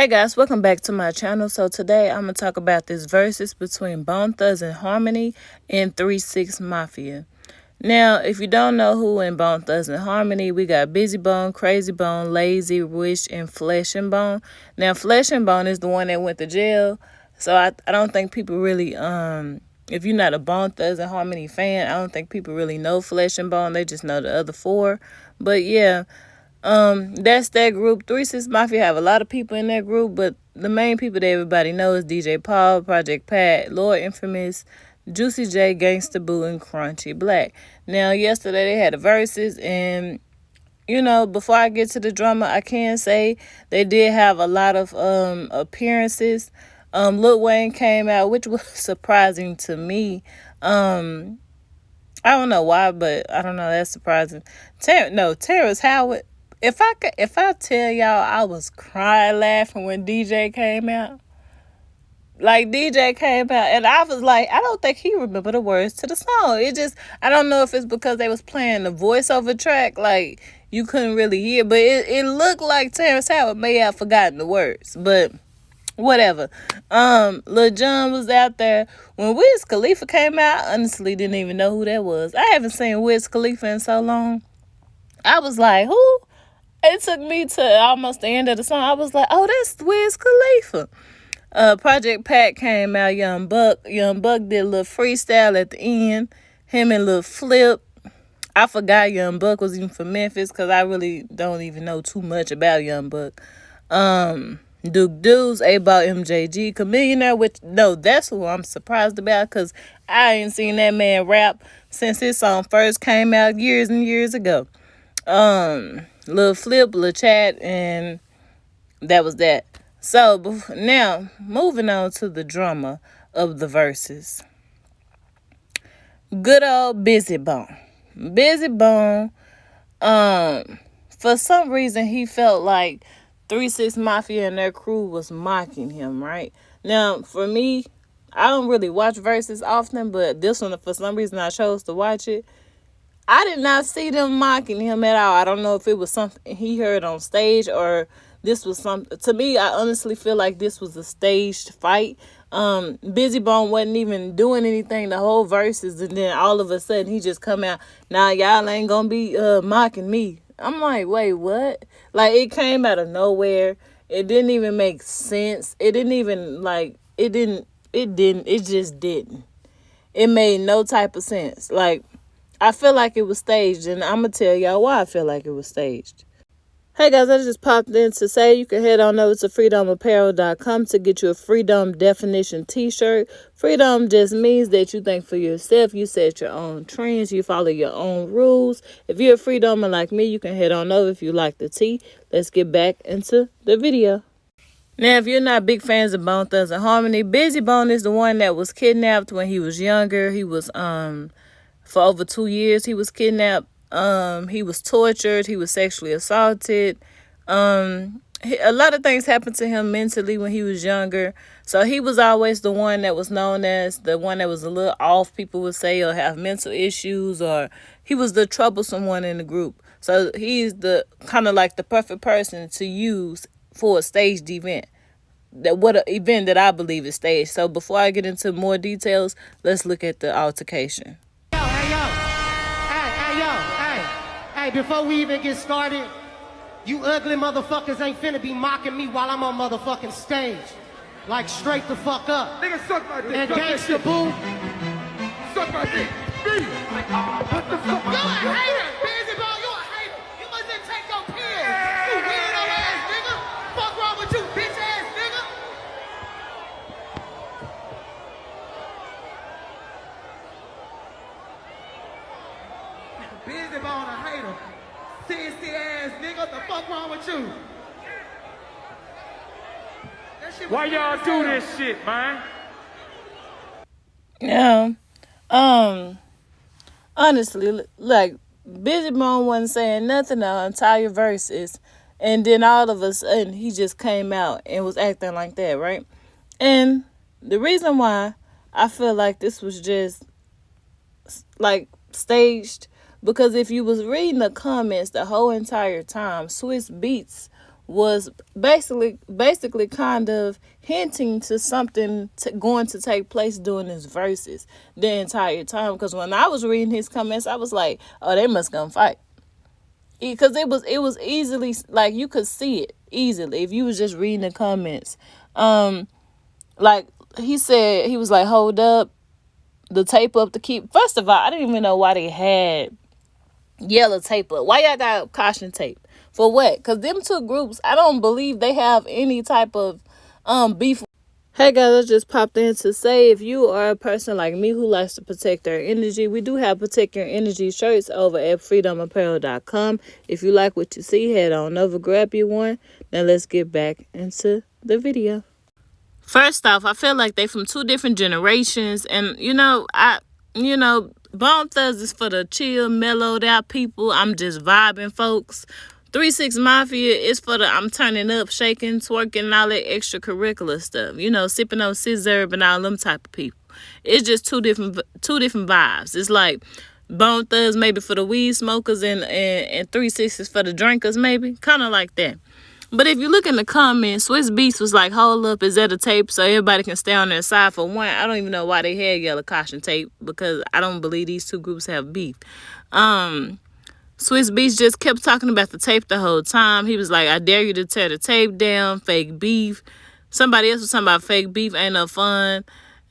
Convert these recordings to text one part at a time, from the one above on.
Hey guys, welcome back to my channel. So today I'm going to talk about this versus between Bone Thugs and Harmony and 3-6 Mafia. Now, if you don't know who in Bone Thugs and Harmony, we got Busy Bone, Crazy Bone, Lazy, Wish, and Flesh and Bone. Now, Flesh and Bone is the one that went to jail. So I don't think people really, if you're not a Bone Thugs and Harmony fan, I don't think people really know Flesh and Bone. They just know the other four. But yeah. That's that group. 3-6 Mafia have a lot of people in that group, but the main people that everybody knows is DJ Paul, Project Pat, Lord Infamous, Juicy J, Gangsta Boo, and Crunchy Black. Now, yesterday they had a verses, and before I get to the drama, I can say they did have a lot of appearances. Lil Wayne came out, which was surprising to me. I don't know why, but I don't know. That's surprising. Terrence Howard. If I tell y'all I was crying laughing when DJ came out. Like, DJ came out and I was like, I don't think he remembered the words to the song. I don't know if it's because they was playing the voiceover track, like you couldn't really hear, but it looked like Terrence Howard may have forgotten the words, but whatever. Lil Jon was out there. When Wiz Khalifa came out, I honestly didn't even know who that was. I haven't seen Wiz Khalifa in so long. I was like, who? It took me to almost the end of the song. I was like, oh, that's Wiz Khalifa. Project Pat came out, Young Buck. Young Buck did a little freestyle at the end. Him and Lil Flip. I forgot Young Buck was even from Memphis because I really don't even know too much about Young Buck. Duke Deuce, A-Ball, MJG, Chamillionaire, that's who I'm surprised about because I ain't seen that man rap since his song first came out years and years ago. Lil Flip, Lil Chat, and that was that. So now moving on to the drama of the verses. Good old Busy Bone. Busy Bone, for some reason he felt like 3-6 Mafia and their crew was mocking him, right? Now, for me, I don't really watch verses often, but this one, for some reason, I chose to watch it. I did not see them mocking him at all. I don't know if it was something he heard on stage or this was something. To me, I honestly feel like this was a staged fight. Busy Bone wasn't even doing anything the whole verses, and then all of a sudden he just come out, nah, y'all ain't gonna be mocking me. I'm like, wait, what? Like, it came out of nowhere. It didn't even make sense. It just didn't. It made no type of sense. Like, I feel like it was staged, and I'm going to tell y'all why I feel like it was staged. Hey guys, I just popped in to say you can head on over to FreeDomeApparel.com to get you a FreeDome definition t-shirt. FreeDome just means that you think for yourself, you set your own trends, you follow your own rules. If you're a FreeDomer like me, you can head on over if you like the tee. Let's get back into the video. Now, if you're not big fans of Bone Thugs and Harmony, Busy Bone is the one that was kidnapped when he was younger. He was, for over 2 years, he was kidnapped. He was tortured. He was sexually assaulted. A lot of things happened to him mentally when he was younger. So he was always the one that was known as the one that was a little off, people would say, or have mental issues, or he was the troublesome one in the group. So he's the kind of like the perfect person to use for a staged event. An event that I believe is staged. So before I get into more details, let's look at the altercation. Hey, before we even get started, you ugly motherfuckers ain't finna be mocking me while I'm on motherfucking stage. Like, straight the fuck up. Nigga, suck my dick. And Gangsta Boo. Suck my dick. Me. What the fuck? You a hater. Busy Bone, you a hater. You mustn't take your pills. You weirdo ass nigga. Fuck wrong with you, bitch ass nigga. Busy Bone a hater. Sissy ass nigga, what the fuck wrong with you? Why y'all do this shit, man? Yeah. Honestly, like, Busy Bone wasn't saying nothing the entire verses, and then all of a sudden he just came out and was acting like that, right? And the reason why I feel like this was just like staged, because if you was reading the comments the whole entire time, Swiss Beats was basically kind of hinting to something going to take place during his verses the entire time. Because when I was reading his comments, I was like, oh, they must gonna fight. Because it was easily, like, you could see it easily if you was just reading the comments. Like he said, he was like, hold up, the tape up to keep. First of all, I didn't even know why they had yellow tape up. Why y'all got caution tape? For what? Because them two groups, I don't believe they have any type of beef. Hey guys, I just popped in to say, if you are a person like me who likes to protect their energy, we do have Protect Your Energy shirts over at FreeDomeApparel.com. If you like what you see, head on over, grab you one. Now let's get back into the video. First off, I feel like they from two different generations, and Bone Thugs is for the chill, mellowed out people. I'm just vibing, folks. 3-6 Mafia is for the I'm turning up, shaking, twerking, and all that extracurricular stuff. Sipping on scissor and all them type of people. It's just two different vibes. It's like Bone Thugs maybe for the weed smokers and 3-6 is for the drinkers, maybe. Kind of like that. But if you look in the comments, Swiss Beats was like, hold up, is that a tape so everybody can stay on their side? For one, I don't even know why they had yellow caution tape, because I don't believe these two groups have beef. Swiss Beats just kept talking about the tape the whole time. He was like, I dare you to tear the tape down, fake beef. Somebody else was talking about fake beef, ain't no fun.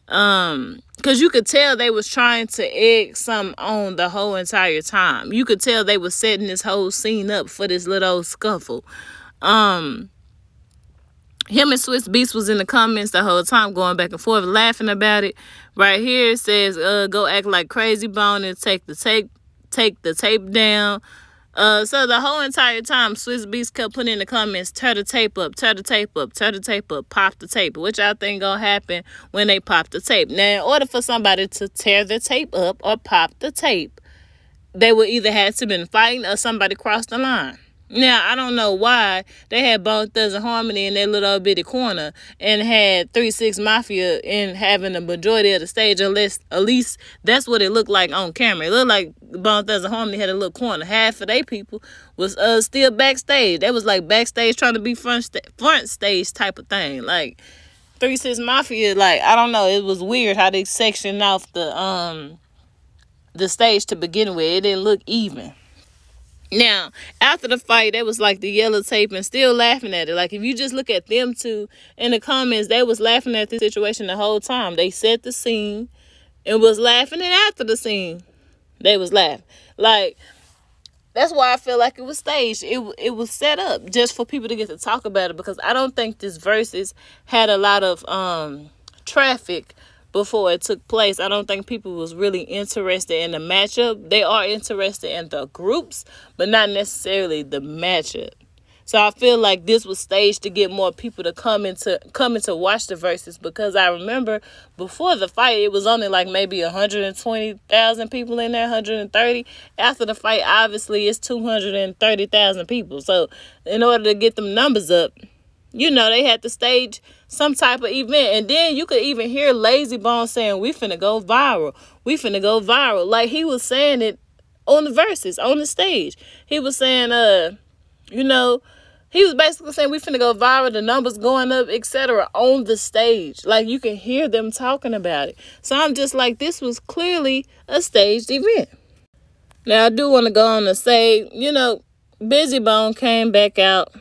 Because you could tell they was trying to egg something on the whole entire time. You could tell they was setting this whole scene up for this little old scuffle. Him and Swiss Beats was in the comments the whole time, going back and forth, laughing about it. Right here it says, go act like Crazy Bone and take the tape down. So the whole entire time, Swiss Beats kept putting in the comments, tear the tape up, tear the tape up, tear the tape up, pop the tape. Which I think gonna happen when they pop the tape. Now, in order for somebody to tear the tape up or pop the tape, they would either have to been fighting or somebody crossed the line. Now, I don't know why they had Bone Thugs and Harmony in their little bitty corner and had 3-6 Mafia in having the majority of the stage, unless at least that's what it looked like on camera. It looked like Bone Thugs and Harmony had a little corner. Half of their people was still backstage. They was like backstage trying to be front stage type of thing. Like 3-6 Mafia, like, I don't know. It was weird how they sectioned off the stage to begin with. It didn't look even. Now, after the fight, they was like the yellow tape and still laughing at it. Like, if you just look at them two in the comments, they was laughing at the situation the whole time. They set the scene and was laughing, and after the scene, they was laughing. Like, that's why I feel like it was staged. It was set up just for people to get to talk about it, because I don't think this Verzuz had a lot of traffic before it took place. I don't think people was really interested in the matchup. They are interested in the groups, but not necessarily the matchup. So I feel like this was staged to get more people to come in to watch the Verzuz, because I remember before the fight, it was only like maybe 120,000 people in there, 130. After the fight, obviously, it's 230,000 people. So in order to get them numbers up, they had to stage some type of event. And then you could even hear Lazy Bone saying, we finna go viral. We finna go viral. Like, he was saying it on the Verzuz, on the stage. He was saying, he was basically saying, we finna go viral, the numbers going up, etc. on the stage. Like, you can hear them talking about it. So I'm just like, this was clearly a staged event. Now, I do want to go on to say, Busy Bone came back out.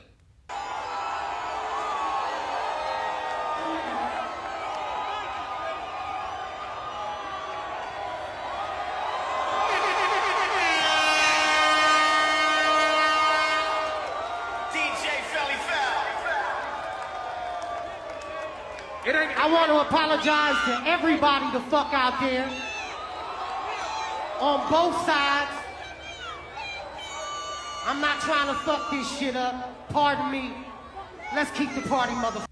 I want to apologize to everybody the fuck out there on both sides. I'm not trying to fuck this shit up. Pardon me. Let's keep the party, motherfucker.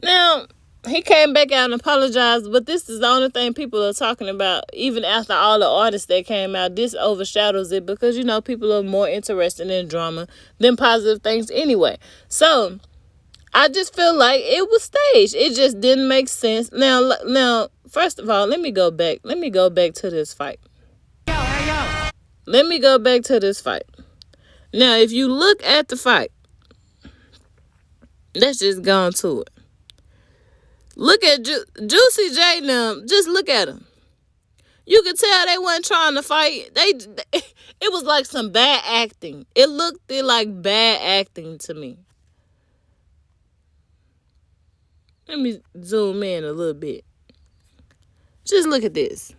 Now, he came back out and apologized, but this is the only thing people are talking about. Even after all the artists that came out, this overshadows it, because, people are more interested in drama than positive things anyway. So I just feel like it was staged. It just didn't make sense. Now, first of all, let me go back to this fight. Let me go back to this fight. Now, if you look at the fight, Let's just go on to it. Look at Juicy J and them. Just look at them. You could tell they wasn't trying to fight. It was like some bad acting. It looked like bad acting to me. Let me zoom in a little bit. Just look at this.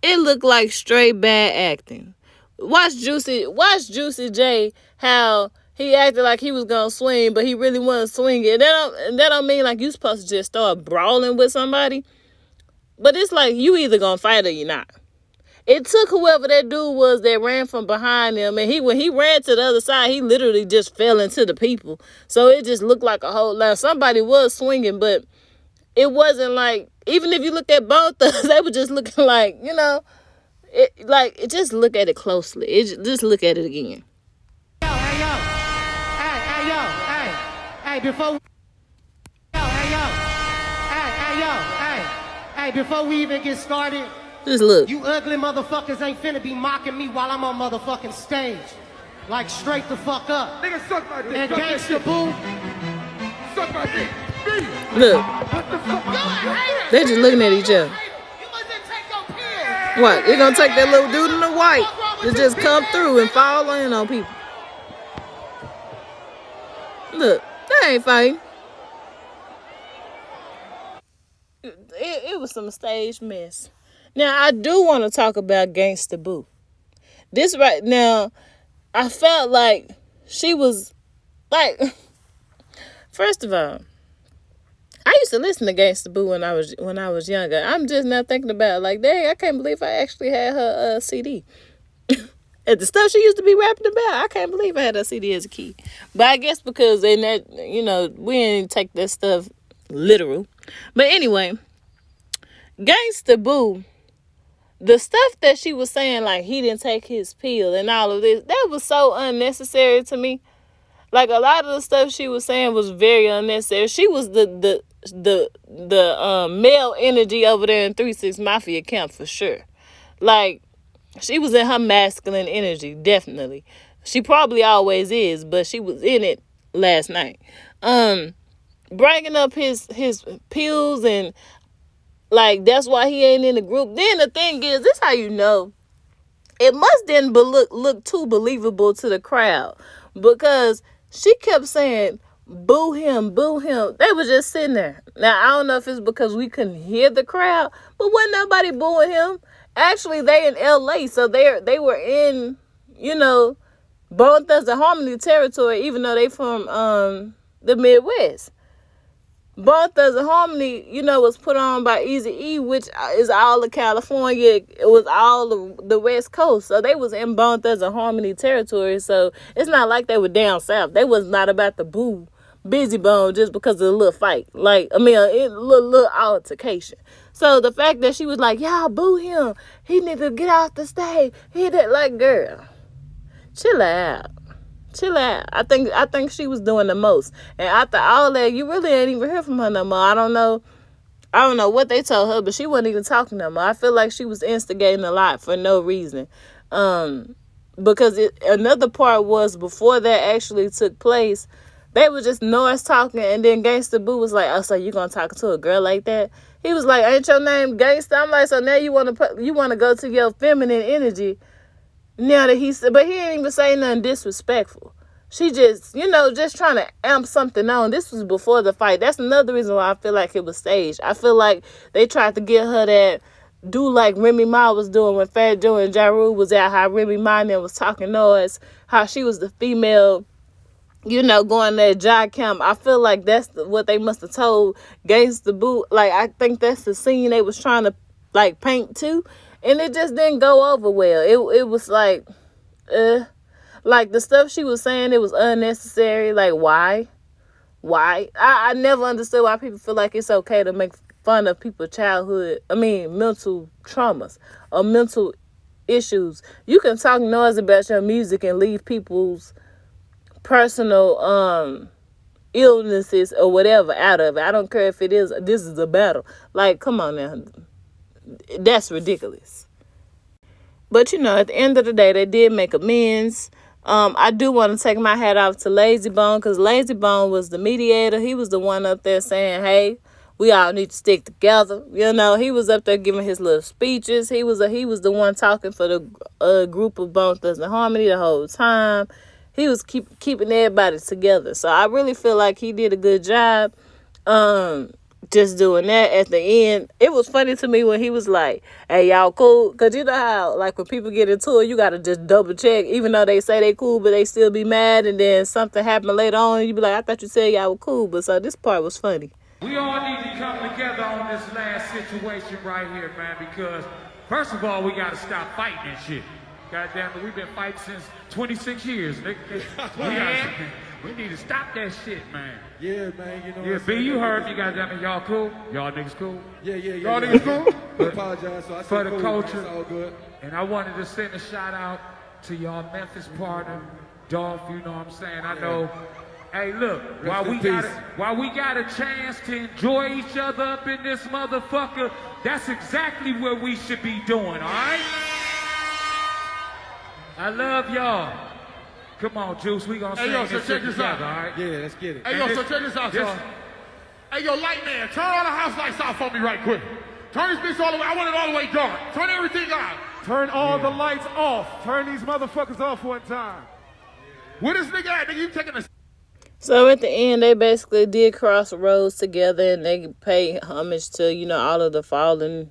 It looked like straight bad acting. Watch Juicy J, how he acted like he was gonna swing, but he really wasn't swinging. That don't mean like you supposed to just start brawling with somebody. But it's like you either gonna fight or you're not. It took whoever that dude was that ran from behind him, and when he ran to the other side, he literally just fell into the people. So it just looked like a whole lot. Somebody was swinging, but it wasn't like, even if you look at both of us, they were just looking like, just look at it closely. Just look at it again. Before we even get started, just look. You ugly motherfuckers ain't finna be mocking me while I'm on motherfucking stage. Like, straight the fuck up. Nigga, suck my dick. And Gangsta Boo. Suck my dick. Look. What the fuck? They just looking at each other. You mustn't take your pills. What? They gonna take that little dude in the white to just come through and fall in on people. Look, they ain't fighting. It was some stage mess. Now, I do want to talk about Gangsta Boo. This right now, I felt like she was, like, first of all, I used to listen to Gangsta Boo when I was younger. I'm just now thinking about it, like, dang, I can't believe I actually had her CD. And the stuff she used to be rapping about, I can't believe I had her CD as a kid. But I guess because we didn't take that stuff literal. But anyway, Gangsta Boo, the stuff that she was saying, like he didn't take his pill and all of this, that was so unnecessary to me. Like, a lot of the stuff she was saying was very unnecessary. She was the male energy over there in 3-6 Mafia camp for sure. Like, she was in her masculine energy, definitely. She probably always is, but she was in it last night. Bringing up his pills and, like, that's why he ain't in the group. Then the thing is, this how you know. It must didn't look too believable to the crowd, because she kept saying, boo him, boo him. They were just sitting there. Now, I don't know if it's because we couldn't hear the crowd, but wasn't nobody booing him. Actually, they in LA, so they were in, Bone Thugs and Harmony territory, even though they from the Midwest. Bone Thugs and Harmony, was put on by Eazy-E, which is all of California. It was all of the West Coast. So they was in Bone Thugs and Harmony territory. So it's not like they were down south. They was not about to boo Busy Bone just because of a little fight. A little altercation. So the fact that she was like, y'all boo him. He need to get off the stage. Girl, chill out. Chill out. I think she was doing the most. And after all that, you really ain't even hear from her no more. I don't know what they told her, but she wasn't even talking no more. I feel like she was instigating a lot for no reason. Because another part was, before that actually took place, they were just noise talking, and then Gangsta Boo was like, oh, so you gonna talk to a girl like that? He was like, ain't your name Gangsta? I'm like, so now you wanna go to your feminine energy. Now that he said, but he didn't even say nothing disrespectful. She just, just trying to amp something on. This was before the fight. That's another reason why I feel like it was staged. I feel like they tried to get her that do like Remy Ma was doing when Fat Joe and Ja Rule was out, how Remy Ma then was talking noise, how she was the female, going to job camp. I feel like that's what they must have told Gangsta Boo. Like, I think that's the scene they was trying to, paint to. And it just didn't go over well. It was like the stuff she was saying, it was unnecessary. Like, why? I never understood why people feel like it's okay to make fun of people's mental traumas or mental issues. You can talk noise about your music and leave people's personal illnesses or whatever out of it. I don't care if this is a battle. Like, come on now. That's ridiculous. But, at the end of the day, they did make amends. I do want to take my hat off to Lazy Bone because Lazy Bone was the mediator. He was the one up there saying, "Hey, we all need to stick together." You know, he was up there giving his little speeches. He was the one talking for the group of Bone Thugs and Harmony the whole time. He was keeping everybody together. So I really feel like he did a good job. Just doing that at the end. It was funny to me when he was like, "Hey, y'all cool?" Because you know how, like, when people get into it, you got to just double check. Even though they say they cool, but they still be mad. And then something happened later on. You be like, "I thought you said y'all were cool." But so this part was funny. We all need to come together on this last situation right here, man, because first of all, we got to stop fighting and shit. God damn it, we've been fighting since 26 years, nigga. We need to stop that shit, man. Yeah, man, you know. Yeah, B, you heard me, goddamn it. Y'all cool? Y'all niggas cool? Yeah. Y'all niggas cool? I apologize. So I For said the cool, culture. it's all good. And I wanted to send a shout out to y'all Memphis partner, Dolph, you know what I'm saying? I know. Hey, look, while we got a chance to enjoy each other up in this motherfucker, that's exactly what we should be doing, all right? I love y'all. Come on, Juice, we gonna sing this shit together, all right? Yeah, let's get it. Hey, yo, so check this out, y'all. Hey, yo, light man, turn all the house lights off for me right quick. Turn this bitch all the way. I want it all the way dark. Turn everything on. Turn all the lights off. Turn these motherfuckers off one time. Where this nigga at? Nigga, you taking a... So at the end, they basically did cross roads together, and they paid homage to, you know, all of the fallen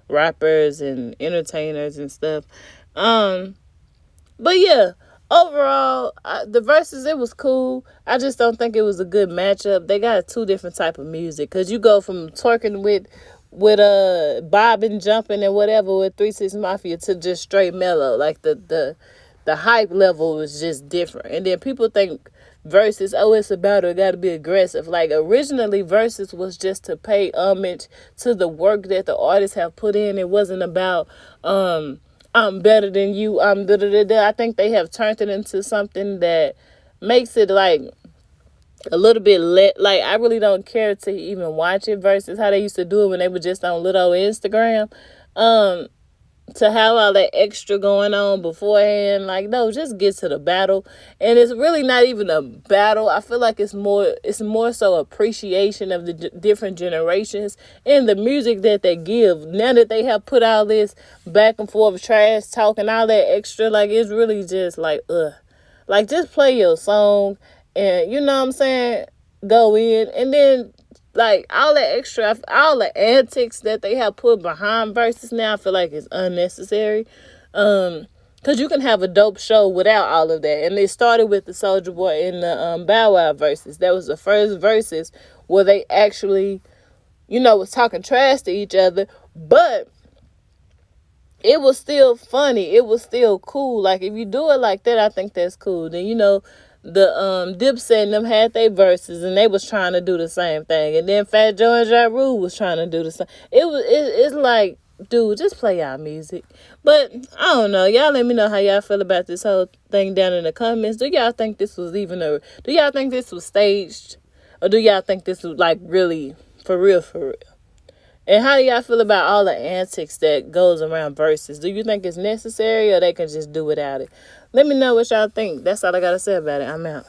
rappers and entertainers and stuff. But yeah, overall, the Verzuz, it was cool. I just don't think it was a good matchup. They got two different type of music, because you go from twerking with bobbing, jumping, and whatever with 3 6 Mafia to just straight mellow. Like the hype level was just different. And then people think Verzuz, oh, it's a battle, it got to be aggressive. Like, originally, Verzuz was just to pay homage to the work that the artists have put in. It wasn't about, I'm better than you, I'm da-da-da-da. I think they have turned it into something that makes it, like, a little bit like, I really don't care to even watch it versus how they used to do it when they were just on little Instagram. To have all that extra going on beforehand, like, no, just get to the battle. And it's really not even a battle. I feel like it's more so appreciation of the different generations and the music that they give. Now that they have put all this back and forth trash talk and all that extra, like, it's really just like, like, just play your song and, you know what I'm saying, go in. And then, like, all the extra, all the antics that they have put behind Verzuz now, I feel like it's unnecessary. Because you can have a dope show without all of that. And it started with the Soulja Boy and the Bow Wow Verzuz. That was the first Verzuz where they actually, you know, was talking trash to each other. But it was still funny. It was still cool. Like, if you do it like that, I think that's cool. Then, you know, the Dipset and them had their verses, and they was trying to do the same thing. And then Fat Joe and Ja Rule was trying to do the same. It's like, dude, just play y'all music. But I don't know. Y'all let me know how y'all feel about this whole thing down in the comments. Do y'all think this was do y'all think this was staged? Or do y'all think this was, like, really for real, for real? And how do y'all feel about all the antics that goes around Verzuz? Do you think it's necessary, or they can just do without it? Let me know what y'all think. That's all I got to say about it. I'm out.